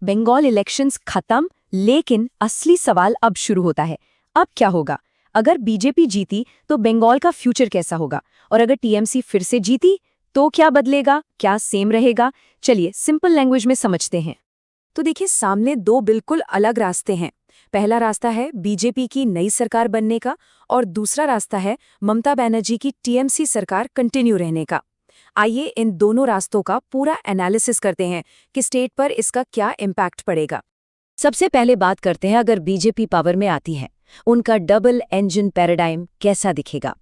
Bengal elections खत्म, लेकिन असली सवाल अब शुरू होता है। अब क्या होगा? अगर बीजेपी जीती तो बंगाल का फ्यूचर कैसा होगा? और अगर टीएमसी फिर से जीती तो क्या बदलेगा? क्या सेम रहेगा? चलिए सिंपल लैंग्वेज में समझते हैं। तो देखिए, सामने दो बिल्कुल अलग रास्ते हैं। पहला रास्ता है बीजेपी की नई सरकार बनने का, और दूसरा रास्ता है ममता बनर्जी की टीएमसी सरकार कंटिन्यू रहने का। आइए इन दोनों रास्तों का पूरा एनालिसिस करते हैं कि स्टेट पर इसका क्या इम्पैक्ट पड़ेगा। सबसे पहले बात करते हैं, अगर बीजेपी पावर में आती है, उनका डबल इंजन पैराडाइम कैसा दिखेगा।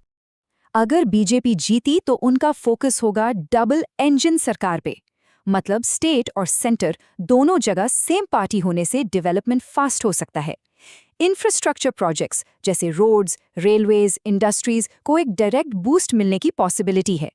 अगर बीजेपी जीती तो उनका फोकस होगा डबल इंजन सरकार पे। मतलब स्टेट और सेंटर दोनों जगह सेम पार्टी होने से डेवलपमेंट फास्ट हो सकता है। इंफ्रास्ट्रक्चर प्रोजेक्ट्स जैसे रोड्स, रेलवेज, इंडस्ट्रीज को एक डायरेक्ट बूस्ट मिलने की पॉसिबिलिटी है।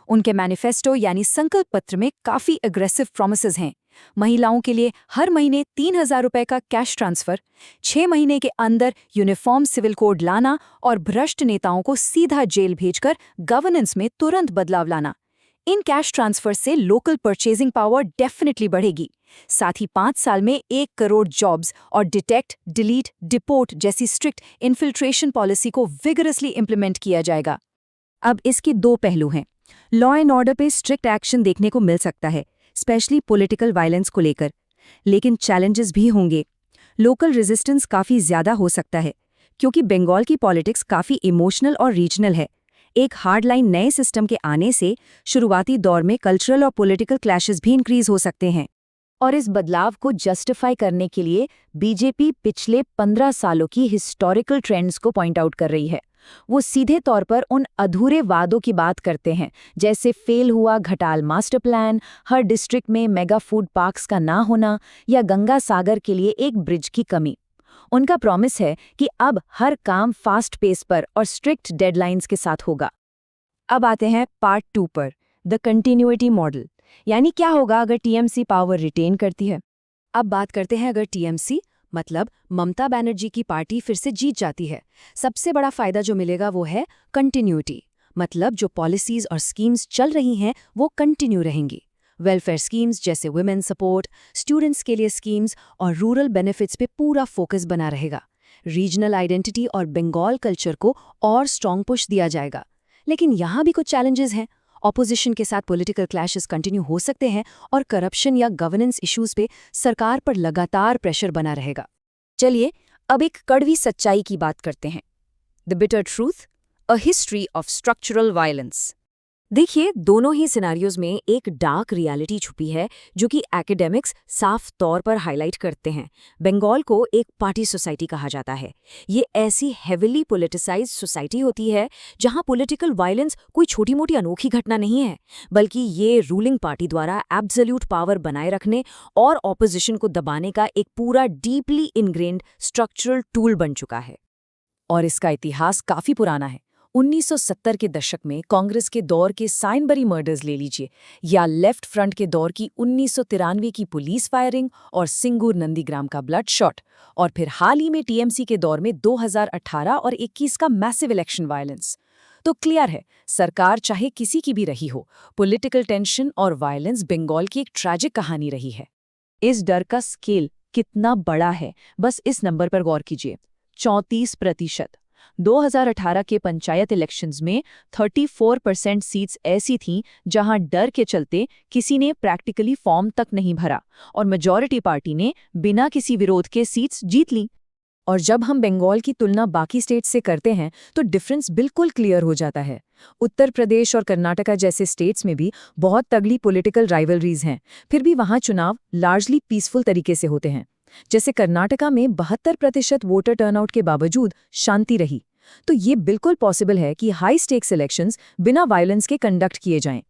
उनके मैनिफेस्टो यानी संकल्प पत्र में काफी अग्रेसिव प्रॉमिसेस हैं। महिलाओं के लिए हर महीने 3,000 रुपए का कैश ट्रांसफर, 6 महीने के अंदर यूनिफॉर्म सिविल कोड लाना और भ्रष्ट नेताओं को सीधा जेल भेजकर गवर्नेंस में तुरंत बदलाव लाना। इन कैश ट्रांसफर से लोकल परचेजिंग पावर डेफिनेटली बढ़ेगी। साथ ही 5 साल में 1 करोड़ जॉब्स और डिटेक्ट, डिलीट, डिपोर्ट जैसी स्ट्रिक्ट इन्फिल्ट्रेशन पॉलिसी को विगरसली इंप्लीमेंट किया जाएगा। अब इसके दो पहलू हैं। लॉ एंड ऑर्डर पे स्ट्रिक्ट एक्शन देखने को मिल सकता है, स्पेशली पॉलिटिकल वायलेंस को लेकर। लेकिन चैलेंजेस भी होंगे। लोकल रेजिस्टेंस काफ़ी ज़्यादा हो सकता है, क्योंकि बंगाल की पॉलिटिक्स काफ़ी इमोशनल और रीजनल है। एक हार्डलाइन नए सिस्टम के आने से शुरुआती दौर में कल्चरल और पॉलिटिकल क्लैशेस भी इंक्रीज हो सकते हैं। और इस बदलाव को जस्टिफाई करने के लिए बीजेपी पिछले 15 सालों की हिस्टोरिकल ट्रेंड्स को पॉइंट आउट कर रही है। वो सीधे तौर पर उन अधूरे वादों की बात करते हैं, जैसे फेल हुआ घटाल मास्टर प्लान, हर डिस्ट्रिक्ट में मेगा फूड पार्क्स का ना होना या गंगा सागर के लिए एक ब्रिज की कमी। उनका प्रॉमिस है कि अब हर काम फास्ट पेस पर और स्ट्रिक्ट डेडलाइंस के साथ होगा। अब आते हैं पार्ट 2 पर, द कंटिन्यूटी मॉडल, यानी क्या होगा अगर टीएमसी पावर रिटेन करती है। अब बात करते हैं, अगर टीएमसी मतलब ममता बनर्जी की पार्टी फिर से जीत जाती है, सबसे बड़ा फायदा जो मिलेगा वो है कंटिन्यूटी। मतलब जो पॉलिसीज और स्कीम्स चल रही हैं वो कंटिन्यू रहेंगी। वेलफेयर स्कीम्स जैसे वुमेन सपोर्ट, स्टूडेंट्स के लिए स्कीम्स और रूरल बेनिफिट्स पे पूरा फोकस बना रहेगा। रीजनल आइडेंटिटी और बंगाल कल्चर को और स्ट्रॉन्ग पुश दिया जाएगा। लेकिन यहाँ भी कुछ चैलेंजेस हैं। ऑपोजिशन के साथ पॉलिटिकल क्लैशेस कंटिन्यू हो सकते हैं और करप्शन या गवर्नेंस इश्यूज पे सरकार पर लगातार प्रेशर बना रहेगा। चलिए अब एक कड़वी सच्चाई की बात करते हैं। The bitter truth, a history of structural violence. देखिए, दोनों ही सिनारियोज में एक डार्क रियलिटी छुपी है जो कि एकेडमिक्स साफ तौर पर हाईलाइट करते हैं। बंगाल को एक पार्टी सोसाइटी कहा जाता है। ये ऐसी हेविली पॉलिटिसाइज्ड सोसाइटी होती है जहां पॉलिटिकल वायलेंस कोई छोटी मोटी अनोखी घटना नहीं है, बल्कि ये रूलिंग पार्टी द्वारा एब्सोल्यूट पावर बनाए रखने और ऑपोजिशन को दबाने का एक पूरा डीपली इनग्रेन्ड स्ट्रक्चरल टूल बन चुका है। और इसका इतिहास काफी पुराना है। 1970 के दशक में कांग्रेस के दौर के साइनबरी मर्डर्स ले लीजिए, या लेफ्ट फ्रंट के दौर की 1993 की पुलिस फायरिंग और सिंगूर नंदीग्राम का ब्लड शॉट, और फिर हाल ही में टीएमसी के दौर में 2018 और 21 का मैसिव इलेक्शन वायलेंस। तो क्लियर है, सरकार चाहे किसी की भी रही हो, पॉलिटिकल टेंशन और वायलेंस बंगाल की एक ट्रैजिक कहानी रही है। इस डर का स्केल कितना बड़ा है, बस इस नंबर पर गौर कीजिए। 34%। 2018 के पंचायत इलेक्शंस में 34% सीट्स ऐसी थीं जहां डर के चलते किसी ने प्रैक्टिकली फॉर्म तक नहीं भरा, और मेजॉरिटी पार्टी ने बिना किसी विरोध के सीट्स जीत ली। और जब हम बंगाल की तुलना बाकी स्टेट्स से करते हैं तो डिफरेंस बिल्कुल क्लियर हो जाता है। उत्तर प्रदेश और कर्नाटका जैसे स्टेट्स में भी बहुत तगड़ी पॉलिटिकल राइवलरीज हैं, फिर भी वहां चुनाव लार्जली पीसफुल तरीके से होते हैं। जैसे कर्नाटका में 72% वोटर टर्नआउट के बावजूद शांति रही। तो ये बिल्कुल पॉसिबल है कि हाई स्टेक्स इलेक्शंस बिना वायलेंस के कंडक्ट किए जाएं।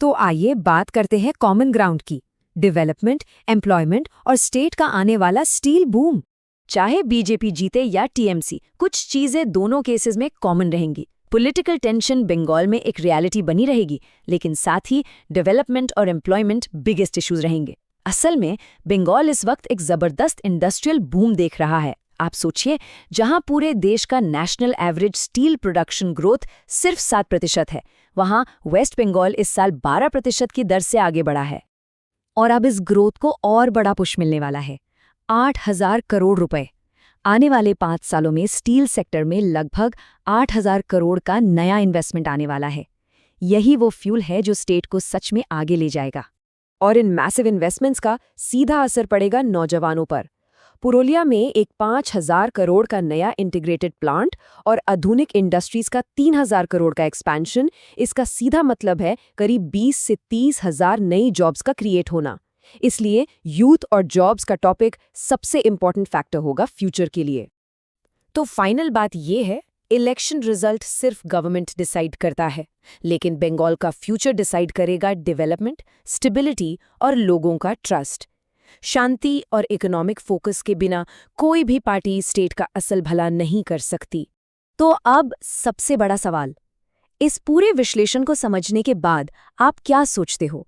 तो आइए बात करते हैं कॉमन ग्राउंड की, डेवलपमेंट, एम्प्लॉयमेंट और स्टेट का आने वाला स्टील बूम। चाहे बीजेपी जीते या टीएमसी, कुछ चीजें दोनों केसेस में कॉमन रहेंगी। पॉलिटिकल टेंशन बंगाल में एक रियलिटी बनी रहेगी, लेकिन साथ ही डेवलपमेंट और एम्प्लॉयमेंट बिगेस्ट इश्यूज रहेंगे। असल में बंगाल इस वक्त एक जबरदस्त इंडस्ट्रियल बूम देख रहा है। आप सोचिए, जहां पूरे देश का national average steel production growth सिर्फ 7% है, वहां वेस्ट बंगाल इस साल 12% की दर से आगे बढ़ा है। और अब इस ग्रोथ को और बड़ा पुश मिलने वाला है। 8,000 करोड़ रुपए। आने वाले 5 सालों में स्टील सेक्टर में लगभग 8,000 करोड़ का नया इन्वेस्टमेंट आने वाला है। यही वो फ्यूल है जो स्टेट को सच में आगे ले जाएगा। और इन मैसिव इन्वेस्टमेंट्स का सीधा असर पड़ेगा नौजवानों पर। पुरुलिया में एक 5,000 करोड़ का नया इंटीग्रेटेड प्लांट और आधुनिक इंडस्ट्रीज का 3,000 करोड़ का एक्सपेंशन, इसका सीधा मतलब है करीब 20 से 30,000 नई जॉब्स का क्रिएट होना। इसलिए यूथ और जॉब्स का टॉपिक सबसे इंपॉर्टेंट फैक्टर होगा फ्यूचर के लिए। तो फाइनल बात यह है, इलेक्शन रिजल्ट सिर्फ गवर्नमेंट डिसाइड करता है, लेकिन बंगाल का फ्यूचर डिसाइड करेगा डेवलपमेंट, स्टेबिलिटी और लोगों का ट्रस्ट। शांति और इकोनॉमिक फोकस के बिना कोई भी पार्टी स्टेट का असल भला नहीं कर सकती। तो अब सबसे बड़ा सवाल, इस पूरे विश्लेषण को समझने के बाद आप क्या सोचते हो?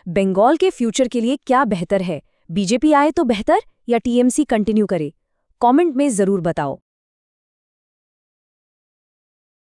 बंगाल के फ्यूचर के लिए क्या बेहतर है? बीजेपी आए तो बेहतर या टीएमसी कंटिन्यू करे? कमेंट में जरूर बताओ।